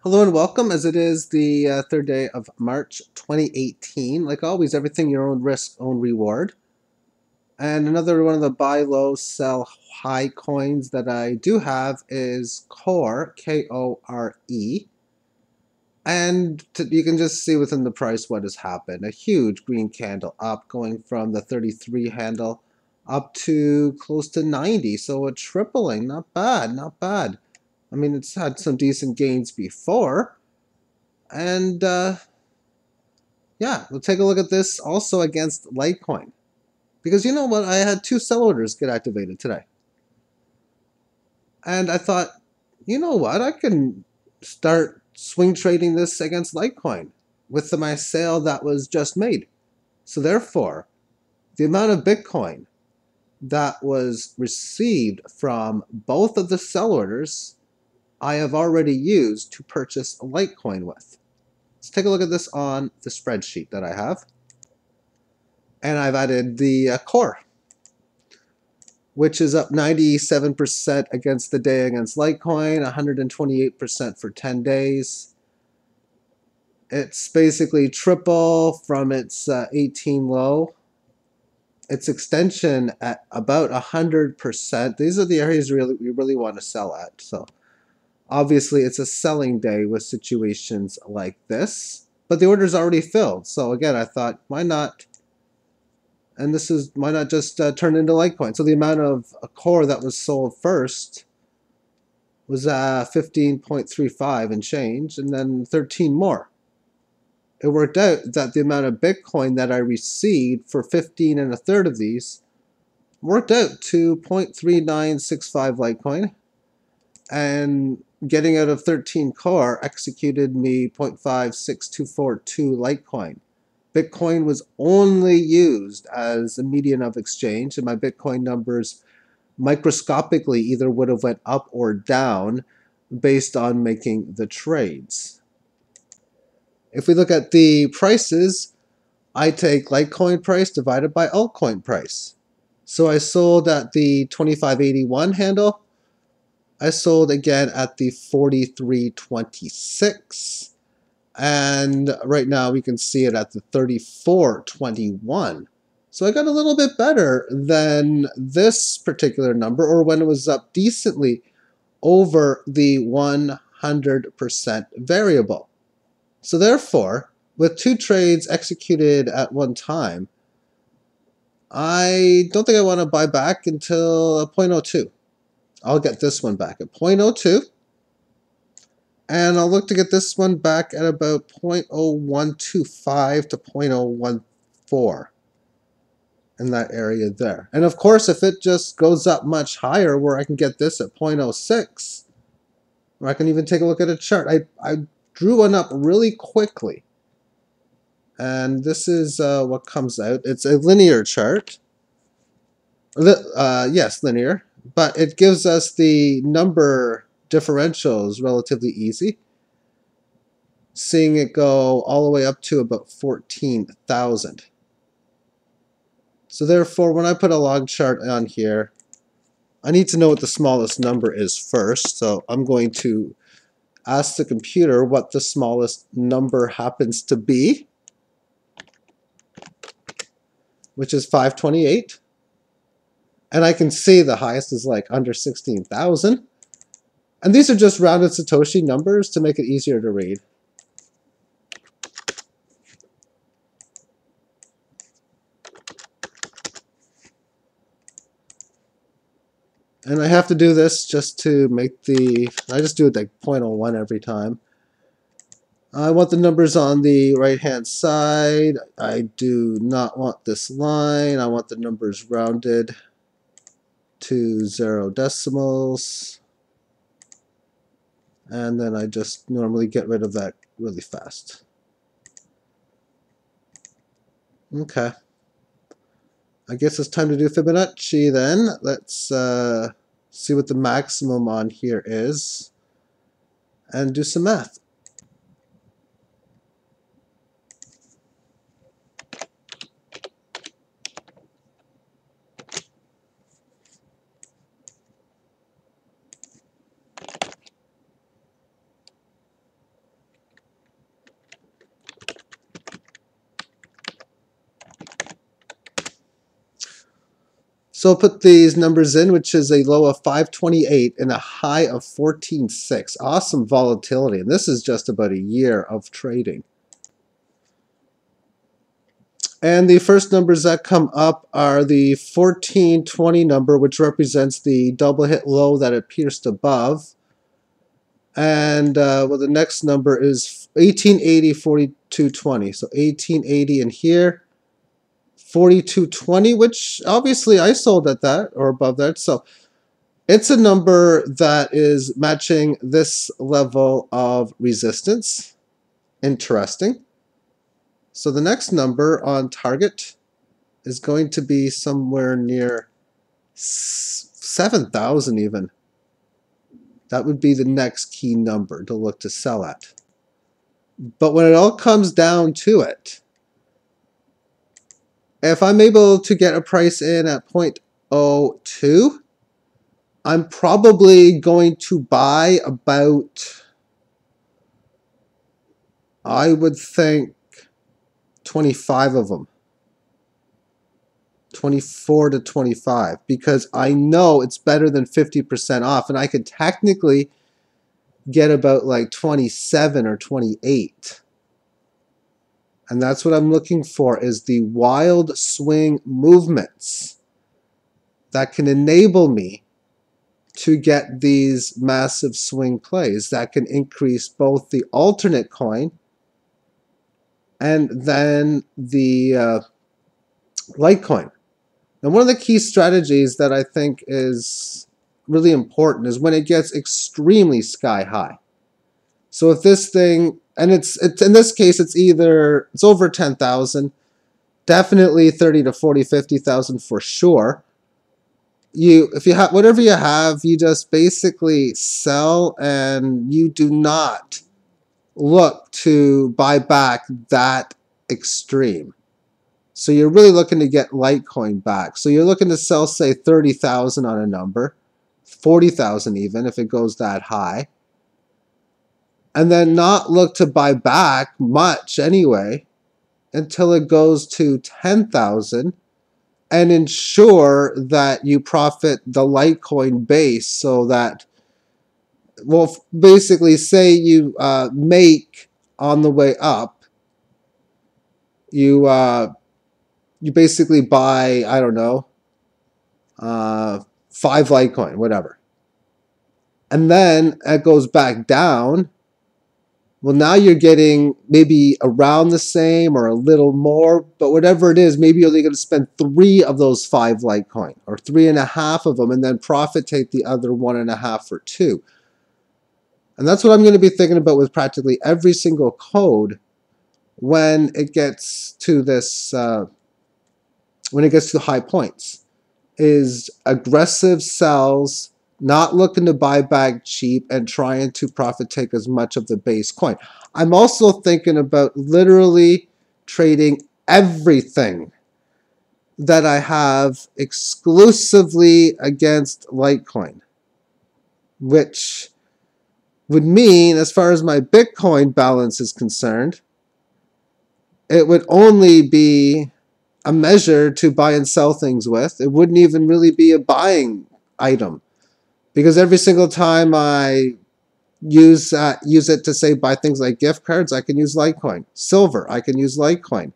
Hello and welcome, as it is the third day of March 2018. Like always, everything your own risk, own reward. And another one of the buy low, sell high coins that I do have is Core, K-O-R-E. And you can just see within the price what has happened. A huge green candle up, going from the 33 handle up to close to 90. So a tripling, not bad, not bad. I mean, it's had some decent gains before. And yeah, we'll take a look at this also against Litecoin. Because you know what? I had two sell orders get activated today. And I thought, you know what? I can start swing trading this against Litecoin with my sale that was just made. So therefore, the amount of Bitcoin that was received from both of the sell orders, I have already used to purchase a Litecoin with. Let's take a look at this on the spreadsheet that I have. And I've added the core, which is up 97% against the day against Litecoin, 128% for 10 days. It's basically triple from its 18 low. Its extension at about 100%. These are the areas we really want to sell at. So obviously it's a selling day with situations like this. But the order's already filled. So again, I thought, why not? And this is, why not just turn into Litecoin? So the amount of a core that was sold first was 15.35 and change, and then 13 more. It worked out that the amount of Bitcoin that I received for 15 and a third of these worked out to 0.3965 Litecoin, and getting out of 13 core executed me 0.56242 Litecoin. Bitcoin was only used as a median of exchange, and my Bitcoin numbers microscopically either would have went up or down based on making the trades. If we look at the prices, I take Litecoin price divided by altcoin price. So I sold at the 2581 handle. I sold again at the 4326. And right now we can see it at the 3421. So I got a little bit better than this particular number, or when it was up decently over the 100% variable. So therefore, with two trades executed at one time, I don't think I want to buy back until 0.02. I'll get this one back at 0.02. And I'll look to get this one back at about 0.0125 to 0.014 in that area there. And of course, if it just goes up much higher where I can get this at 0.06, or I can even take a look at a chart. I drew one up really quickly. And this is what comes out. It's a linear chart. Yes, linear. But it gives us the number differentials relatively easy, seeing it go all the way up to about 14,000. So therefore, when I put a log chart on here, I need to know what the smallest number is first. So I'm going to ask the computer what the smallest number happens to be, which is 528. And I can see the highest is like under 16,000. And these are just rounded Satoshi numbers to make it easier to read. And I have to do this just to make the, I just do it like 0.01 every time. I want the numbers on the right hand side. I do not want this line. I want the numbers rounded to 0 decimals. And then I just normally get rid of that really fast. Okay. I guess it's time to do Fibonacci then. Let's see what the maximum on here is and do some math. So I'll put these numbers in, which is a low of 528 and a high of 14.6. Awesome volatility. And this is just about a year of trading. And the first numbers that come up are the 1420 number, which represents the double hit low that it pierced above. And well, the next number is 1880, 4220. So 1880 in here, 4220, which obviously I sold at that or above that. So it's a number that is matching this level of resistance. Interesting. So the next number on target is going to be somewhere near 7,000 even. That would be the next key number to look to sell at. But when it all comes down to it, if I'm able to get a price in at 0.02, I'm probably going to buy about, I would think, 25 of them. 24 to 25, because I know it's better than 50% off, and I could technically get about like 27 or 28. And that's what I'm looking for, is the wild swing movements that can enable me to get these massive swing plays that can increase both the alternate coin and then the Litecoin. Now, one of the key strategies that I think is really important is when it gets extremely sky high. So if this thing, and it's in this case, it's over 10,000, definitely 30 to 40, 50,000 for sure. If you have whatever you have, you just basically sell, and you do not look to buy back that extreme. So you're really looking to get Litecoin back. So you're looking to sell, say, 30,000 on a number, 40,000 even if it goes that high, and then not look to buy back much anyway until it goes to 10,000, and ensure that you profit the Litecoin base, so that, well, basically say you make on the way up, you basically buy, I don't know, 5 Litecoin, whatever. And then it goes back down. Well, now you're getting maybe around the same or a little more, but whatever it is, maybe you're only going to spend 3 of those 5 Litecoin, or 3.5 of them, and then profit take the other 1.5 or 2. And that's what I'm going to be thinking about with practically every single code when it gets to this, when it gets to high points, is aggressive sells, not looking to buy back cheap, and trying to profit take as much of the base coin. I'm also thinking about literally trading everything that I have exclusively against Litecoin, which would mean, as far as my Bitcoin balance is concerned, it would only be a measure to buy and sell things with. It wouldn't even really be a buying item, because every single time I use it to, say, buy things like gift cards, I can use Litecoin. Silver, I can use Litecoin.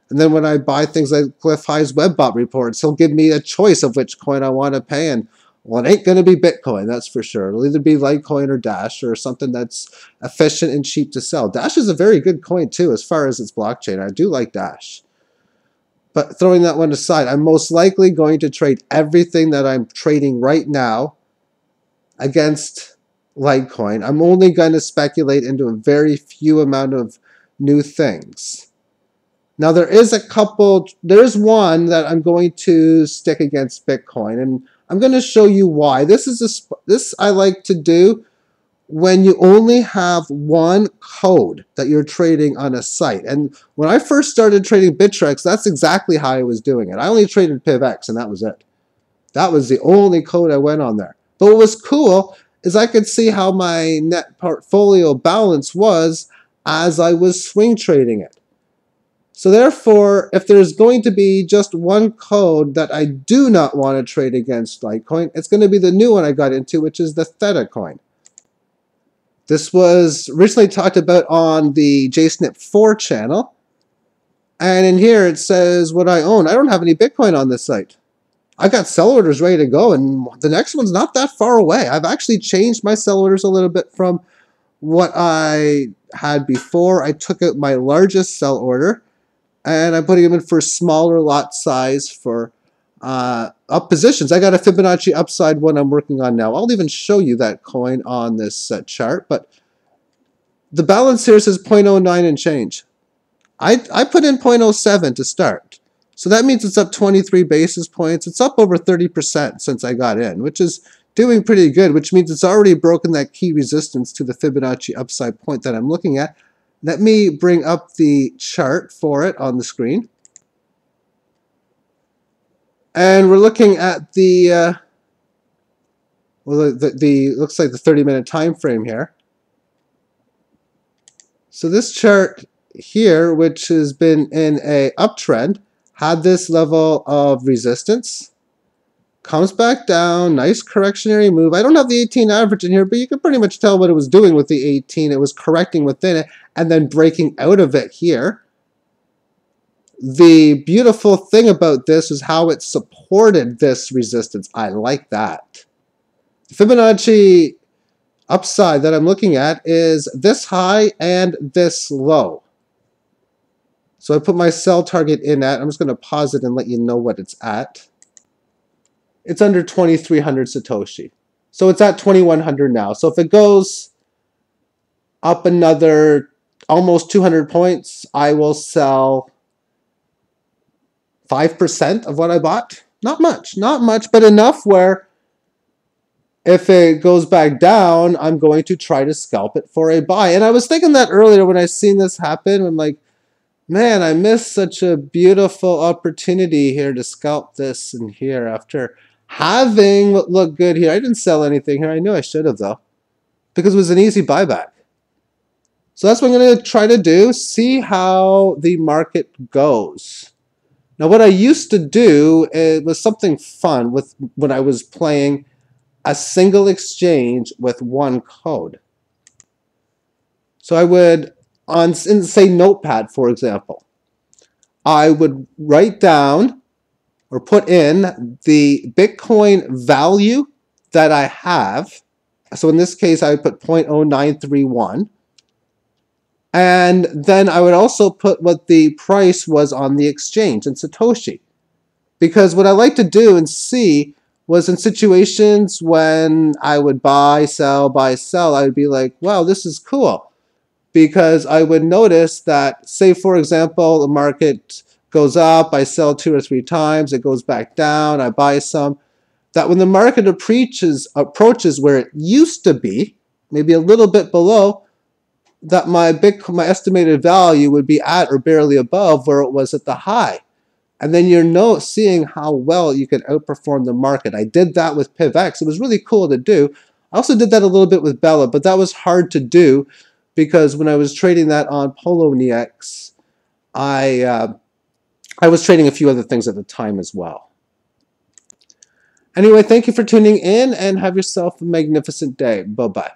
And then when I buy things like Cliff High's WebBot reports, he'll give me a choice of which coin I want to pay. And, well, it ain't going to be Bitcoin, that's for sure. It'll either be Litecoin or Dash, or something that's efficient and cheap to sell. Dash is a very good coin, too, as far as its blockchain. I do like Dash. But throwing that one aside, I'm most likely going to trade everything that I'm trading right now against Litecoin. I'm only going to speculate into a very few amount of new things. Now, there is one that I'm going to stick against Bitcoin, and I'm going to show you why. This I like to do when you only have one code that you're trading on a site. And when I first started trading Bittrex, that's exactly how I was doing it. I only traded PivX, and that was it. That was the only code I went on there. But what was cool is I could see how my net portfolio balance was as I was swing trading it. So therefore, if there's going to be just one code that I do not want to trade against Litecoin, it's going to be the new one I got into, which is the THETA coin. This was originally talked about on the JSNIP4 channel. And in here it says what I own. I don't have any Bitcoin on this site. I got sell orders ready to go, and the next one's not that far away. I've actually changed my sell orders a little bit from what I had before. I took out my largest sell order, and I'm putting them in for smaller lot size for up positions. I got a Fibonacci upside one I'm working on now. I'll even show you that coin on this chart, but the balance here says 0.09 and change. I put in 0.07 to start. So that means it's up 23 basis points. It's up over 30% since I got in, which is doing pretty good, which means it's already broken that key resistance to the Fibonacci upside point that I'm looking at. Let me bring up the chart for it on the screen. And we're looking at the looks like the 30-minute time frame here. So this chart here, which has been in a uptrend, had this level of resistance, comes back down, nice correctionary move. I don't have the 18 average in here, but you can pretty much tell what it was doing with the 18. It was correcting within it and then breaking out of it here. The beautiful thing about this is how it supported this resistance. I like that. The Fibonacci upside that I'm looking at is this high and this low. So I put my sell target in at, I'm just going to pause it and let you know what it's at. It's under 2,300 Satoshi. So it's at 2,100 now. So if it goes up another almost 200 points, I will sell 5% of what I bought. Not much, but enough where if it goes back down, I'm going to try to scalp it for a buy. And I was thinking that earlier when I seen this happen. I'm like, man, I missed such a beautiful opportunity here to scalp this in here after having what looked good here. I didn't sell anything here. I knew I should have, though, because it was an easy buyback. So that's what I'm going to try to do, see how the market goes. Now, what I used to do, it was something fun with when I was playing a single exchange with one code. So I would, on, say, Notepad, for example, I would write down or put in the Bitcoin value that I have. So in this case, I would put 0.0931. And then I would also put what the price was on the exchange in Satoshi. Because what I like to do and see was in situations when I would buy, sell, I would be like, wow, this is cool. Because I would notice that, say, for example, the market goes up, I sell 2 or 3 times, it goes back down, I buy some, that when the market approaches where it used to be, maybe a little bit below, that my estimated value would be at or barely above where it was at the high. And then you're seeing how well you can outperform the market. I did that with PivX. It was really cool to do. I also did that a little bit with Bella, but that was hard to do because when I was trading that on Poloniex, I was trading a few other things at the time as well. Anyway, thank you for tuning in and have yourself a magnificent day. Bye-bye.